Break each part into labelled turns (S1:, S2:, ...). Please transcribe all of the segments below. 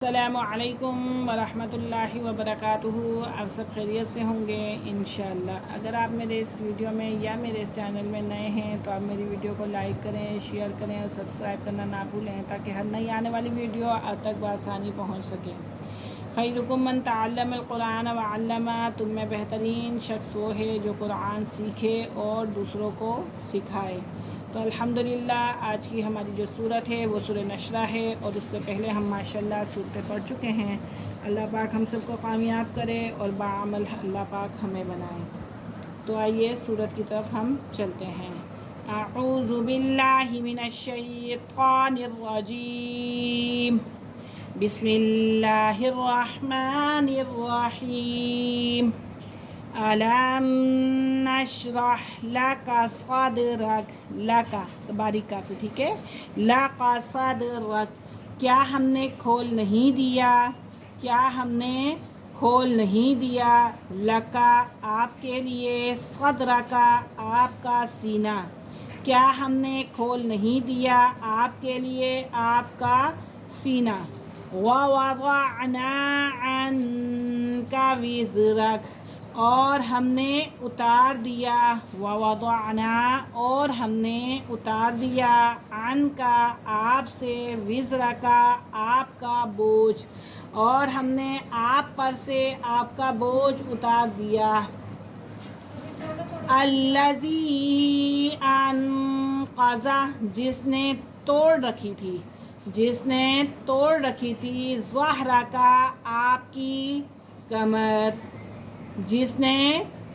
S1: السلام علیکم ورحمۃ اللہ وبرکاتہ۔ آپ سب خیریت سے ہوں گے انشاءاللہ۔ اگر آپ میرے اس ویڈیو میں یا میرے اس چینل میں نئے ہیں تو آپ میری ویڈیو کو لائک کریں، شیئر کریں اور سبسکرائب کرنا نہ بھولیں تاکہ ہر نئی آنے والی ویڈیو آپ تک بآسانی پہنچ سکے۔ خیرکم من تعلم القرآن وعلمہ، تم میں بہترین شخص وہ ہے جو قرآن سیکھے اور دوسروں کو سکھائے۔ تو الحمدللہ آج کی ہماری جو صورت ہے وہ سورہ نشرہ ہے، اور اس سے پہلے ہم ماشاءاللہ صورتیں پڑھ چکے ہیں۔ اللہ پاک ہم سب کو کامیاب کرے اور باعمل اللہ پاک ہمیں بنائے۔ تو آئیے صورت کی طرف ہم چلتے ہیں۔ اعوذ باللہ من الشیطان الرجیم، بسم اللہ الرحمن الرحیم۔ الم نشرح لک صدرک، لکا باریک کافی، ٹھیک ہے، لکا صدرک، کیا ہم نے کھول نہیں دیا، کیا ہم نے کھول نہیں دیا، لکا آپ کے لیے، صدرکا آپ کا سینہ، کیا ہم نے کھول نہیں دیا آپ کے لیے آپ کا سینہ۔ وَوَضَعْنَا عَنْكَ وِزْرَكَ، اور ہم نے اتار دیا، وَوَضَعْنَا اور ہم نے اتار دیا، عَنْكَ آپ سے، وِزْرَكَ آپ کا بوجھ، اور ہم نے آپ پر سے آپ کا بوجھ اتار دیا۔ الَّذِي أَنقَضَ، جس نے توڑ رکھی تھی، جس نے توڑ رکھی تھی، ظہرک آپ کی کمر، جس نے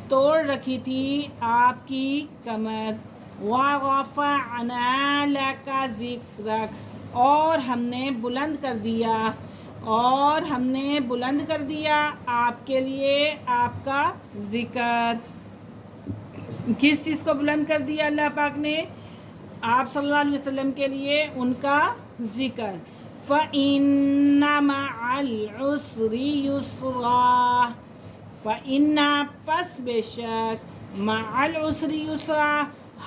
S1: توڑ رکھی تھی آپ کی کمر۔ وَرَفَعْنَا لَكَ ذِكْرَكَ، اور ہم نے بلند کر دیا، اور ہم نے بلند کر دیا آپ کے لیے آپ کا ذکر۔ کس چیز کو بلند کر دیا اللہ پاک نے؟ آپ صلی اللہ علیہ وسلم کے لیے ان کا ذکر۔ فَإِنَّ مَعَ الْعُسْرِ يُسْرًا، فَإِنَّ پس بے شک، مَعَ الْعُسْرِ يُسْرًا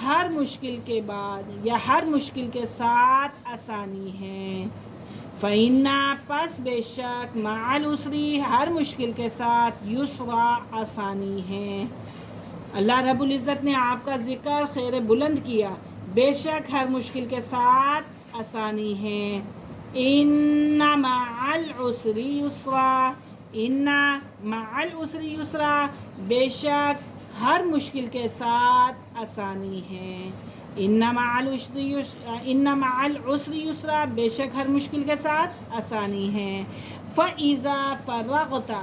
S1: ہر مشکل کے بعد یا ہر مشکل کے ساتھ آسانی ہے۔ فَإِنَّ پس بے شک، مَعَ الْعُسْرِ ہر مشکل کے ساتھ، یسرا آسانی ہے۔ اللہ رب العزت نے آپ کا ذکر خیر بلند کیا، بے شک ہر مشکل کے ساتھ آسانی ہے۔ ان مع العسر یسرا، ان مع العسر یسرا بے شک ہر مشکل کے ساتھ آسانی ہے۔ ان مع العسر یسرا بے شک ہر مشکل کے ساتھ آسانی ہے۔ فَإِذَا فَرَغْتَ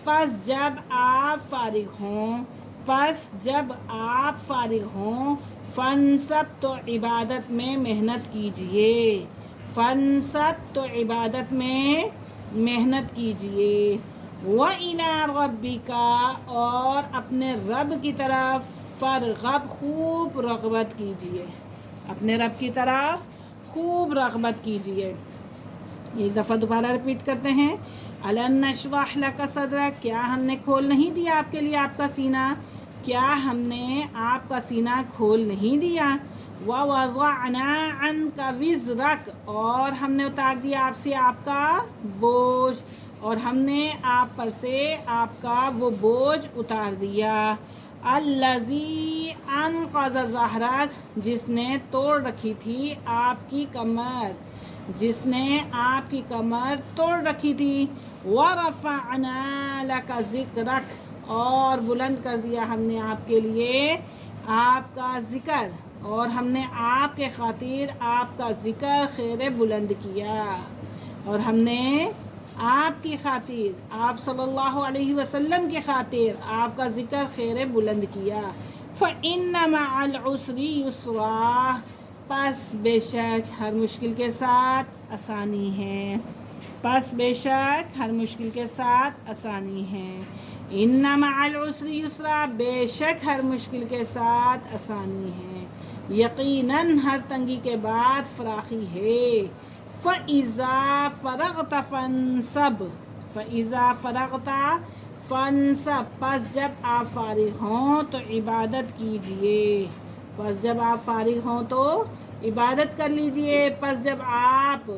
S1: پس جب آپ فارغ ہوں، پس جب آپ فارغ ہوں، فَانْصَبْ تو عبادت میں محنت کیجئے، فَانْصَبْ تو عبادت میں محنت کیجئے۔ وَإِلَىٰ رَبِّكَ اور اپنے رب کی طرف، فَارْغَب خوب رغبت کیجئے، اپنے رب کی طرف خوب رغبت کیجئے۔ ایک دفعہ دوبارہ رپیٹ کرتے ہیں۔ أَلَمْ نَشْرَحْ لَكَ صَدْرَكَ، کیا ہم نے کھول نہیں دیا آپ کے لیے آپ کا سینہ، کیا ہم نے آپ کا سینہ کھول نہیں دیا۔ وَوَضَعْنَا عَنْكَ وِزْرَكَ اور ہم نے اتار دیا آپ سے آپ کا بوجھ، اور ہم نے آپ پر سے آپ کا وہ بوجھ اتار دیا۔ الَّذِي أَنْقَضَ ظَهْرَكَ جس نے توڑ رکھی تھی آپ کی کمر، جس نے آپ کی کمر توڑ رکھی تھی۔ وَرَفَعْنَا لَكَ ذِكْرَكَ اور بلند کر دیا ہم نے آپ کے لیے آپ کا ذکر، اور ہم نے آپ کے خاطر آپ کا ذکر خیر بلند کیا، اور ہم نے آپ کی خاطر، آپ صلی اللہ علیہ وسلم کی خاطر آپ کا ذکر خیر بلند کیا۔ فَإِنَّ مَعَ الْعُسْرِ يُسْرًا پس بے شک ہر مشکل کے ساتھ آسانی ہے، پس بے شک ہر مشکل کے ساتھ آسانی ہے۔ ان مع العسر یسرا بے شک ہر مشکل کے ساتھ آسانی ہے، یقیناً ہر تنگی کے بعد فراخی ہے۔ فَإِذَا فَرَغْتَ فَانْصَبْ، فَإِذَا فَرَغْتَ فَانْصَبْ پس جب آپ فارغ ہوں تو عبادت کیجئے، پس جب آپ فارغ ہوں تو عبادت کر لیجئے، پس جب آپ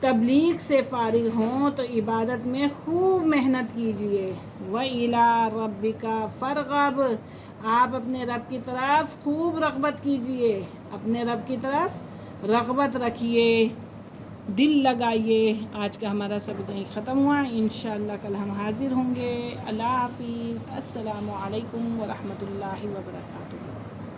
S1: تبلیغ سے فارغ ہوں تو عبادت میں خوب محنت کیجیے۔ وَإِلَىٰ رَبِّكَ فَارْغَب، آپ اپنے رب کی طرف خوب رغبت کیجیے، اپنے رب کی طرف رغبت رکھیے، دل لگائیے۔ آج کا ہمارا سبق یہیں ختم ہوا، انشاءاللہ کل ہم حاضر ہوں گے۔ اللہ حافظ، السلام علیکم ورحمۃ اللہ وبرکاتہ۔